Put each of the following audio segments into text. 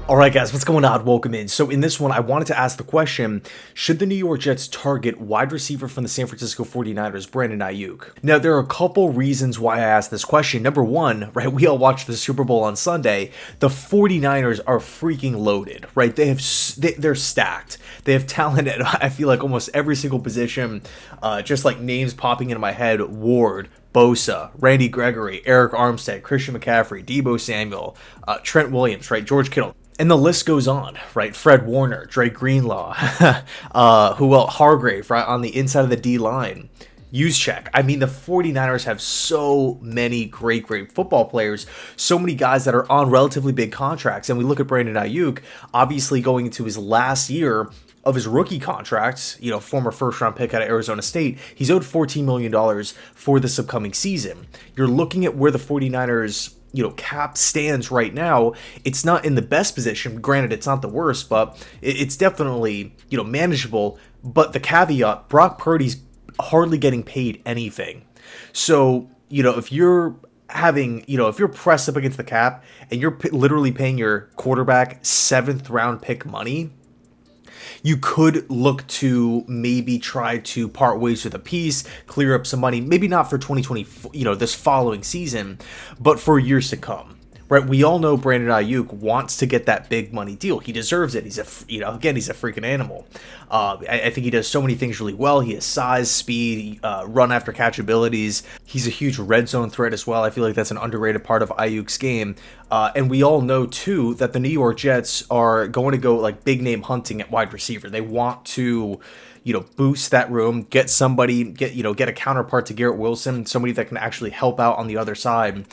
All right, guys, what's going on? Welcome in. So in this one, I wanted to ask the question, should the New York Jets target wide receiver from the San Francisco 49ers, Brandon Aiyuk? Now, there are a couple reasons why I asked this question. Number one, right, we all watched the Super Bowl on Sunday. The 49ers are freaking loaded, right? They're stacked. They have talent at, I feel like, almost every single position, just like names popping into my head, Ward, Bosa, Randy Gregory, Eric Armstead, Christian McCaffrey, Deebo Samuel, Trent Williams, right, George Kittle. And the list goes on, right? Fred Warner, Dre Greenlaw, who else? Hargrave, right? On the inside of the D line. Juszczyk. I mean, the 49ers have so many great football players, so many guys that are on relatively big contracts. And we look at Brandon Aiyuk, obviously going into his last year of his rookie contract, former first-round pick out of Arizona State. He's owed $14 million for this upcoming season. You're looking at where the 49ers cap stands right now. It's not in the best position. Granted, it's not the worst, but it's definitely, manageable. But the caveat, Brock Purdy's hardly getting paid anything. So, if you're if you're pressed up against the cap and you're literally paying your quarterback 7th round pick money, you could look to maybe try to part ways with a piece, clear up some money, maybe not for 2020, this following season, but for years to come. Right, we all know Brandon Aiyuk wants to get that big money deal. He deserves it. He's he's a freaking animal. I think he does so many things really well. He has size, speed, run after catch abilities. He's a huge red zone threat as well. I feel like that's an underrated part of Aiyuk's game. And we all know too that the New York Jets are going to go like big name hunting at wide receiver. They want to boost that room, get a counterpart to Garrett Wilson, somebody that can actually help out on the other side.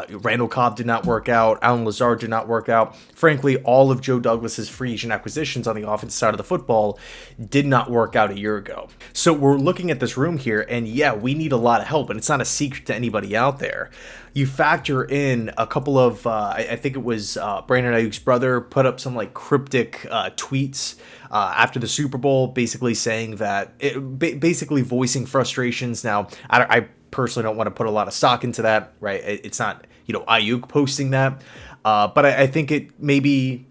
Randall Cobb did not work out. Allen Lazard did not work out. Frankly, all of Joe Douglas's free agent acquisitions on the offensive side of the football did not work out a year ago. So we're looking at this room here, and yeah, we need a lot of help, and it's not a secret to anybody out there. You factor in a couple of, I think it was Brandon Aiyuk's brother put up some like cryptic tweets after the Super Bowl, basically saying that, basically voicing frustrations. Now, I personally don't want to put a lot of stock into that, right? It's not, Aiuk posting that, but I think it maybe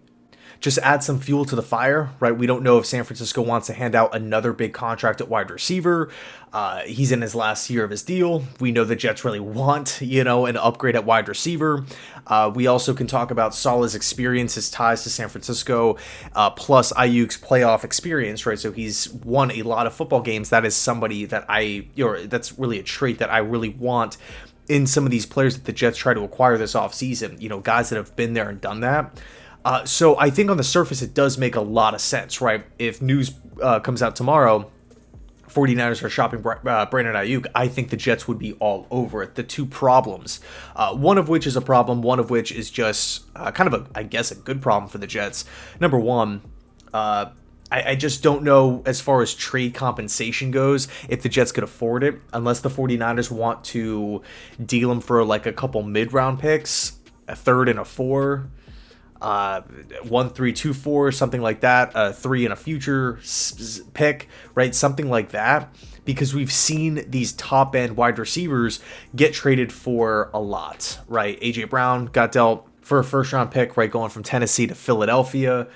just add some fuel to the fire, right? We don't know if San Francisco wants to hand out another big contract at wide receiver. He's in his last year of his deal. We know the Jets really want, an upgrade at wide receiver. We also can talk about Saleh's experience, his ties to San Francisco, plus Aiyuk's playoff experience, right? So he's won a lot of football games. That is somebody that that's really a trait that I really want in some of these players that the Jets try to acquire this offseason, guys that have been there and done that. So I think on the surface, it does make a lot of sense, right? If news comes out tomorrow, 49ers are shopping Brandon Aiyuk, I think the Jets would be all over it. The two problems, one of which is a problem, one of which is just kind of a good problem for the Jets. Number one, I just don't know as far as trade compensation goes if the Jets could afford it, unless the 49ers want to deal him for like a couple mid-round picks, a third and a 4. 1, 3, 2, 4, something like that, 3 in a future pick, right? Something like that, because we've seen these top end wide receivers get traded for a lot, right? AJ Brown got dealt for a first round pick, right? Going from Tennessee to Philadelphia.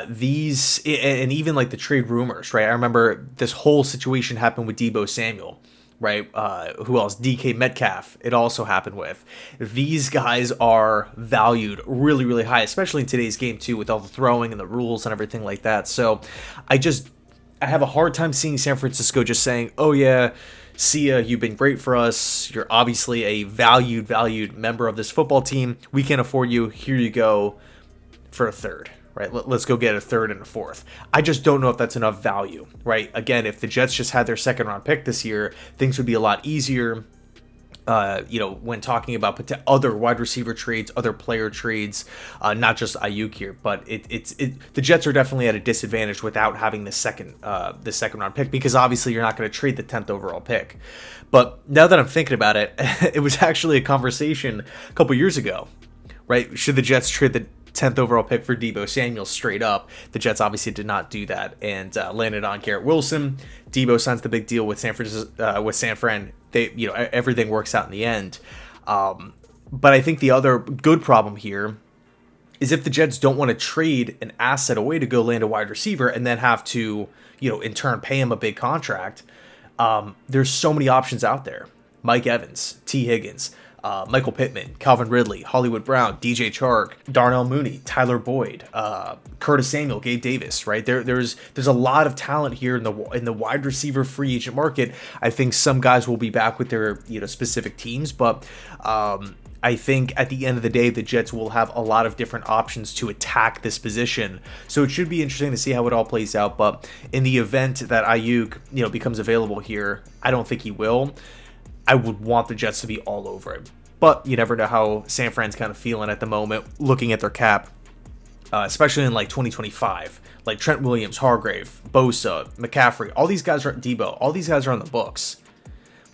These, and even like the trade rumors, right? I remember this whole situation happened with Deebo Samuel. Right? Who else? DK Metcalf. It also happened with. These guys are valued really, really high, especially in today's game too, with all the throwing and the rules and everything like that. So I have a hard time seeing San Francisco just saying, "Oh yeah, see ya, you've been great for us. You're obviously a valued member of this football team. We can't afford you. Here you go for a third." Right, let's go get a third and a fourth. I just don't know if that's enough value, right? Again, if the Jets just had their second round pick this year, things would be a lot easier. When talking about other wide receiver trades, other player trades, not just Aiuk here, but the Jets are definitely at a disadvantage without having the second round pick, because obviously you're not going to trade the 10th overall pick. But now that I'm thinking about it, it was actually a conversation a couple years ago, right? Should the Jets trade the 10th overall pick for Deebo Samuel straight up? The Jets obviously did not do that and landed on Garrett Wilson. Deebo signs the big deal with San Fran. They, everything works out in the end. But I think the other good problem here is if the Jets don't want to trade an asset away to go land a wide receiver and then have to, in turn pay him a big contract. There's so many options out there. Mike Evans, T. Higgins, Michael Pittman, Calvin Ridley, Hollywood Brown, DJ Chark, Darnell Mooney, Tyler Boyd, Curtis Samuel, Gabe Davis. Right there's a lot of talent here in the wide receiver free agent market. I think some guys will be back with their specific teams, but I think at the end of the day, the Jets will have a lot of different options to attack this position. So it should be interesting to see how it all plays out. But in the event that Aiuk, becomes available here, I don't think he will. I would want the Jets to be all over it. But you never know how San Fran's kind of feeling at the moment, looking at their cap, especially in like 2025. Like Trent Williams, Hargrave, Bosa, McCaffrey, all these guys are Debo. All these guys are on the books.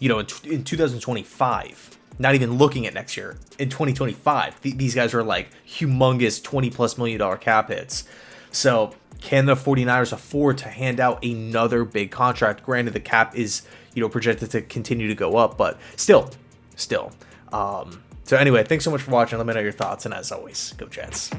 In 2025. Not even looking at next year. In 2025, these guys are like humongous $20+ million cap hits. So can the 49ers afford to hand out another big contract? Granted, the cap is, projected to continue to go up, but still. So anyway, thanks so much for watching. Let me know your thoughts. And as always, go Jets.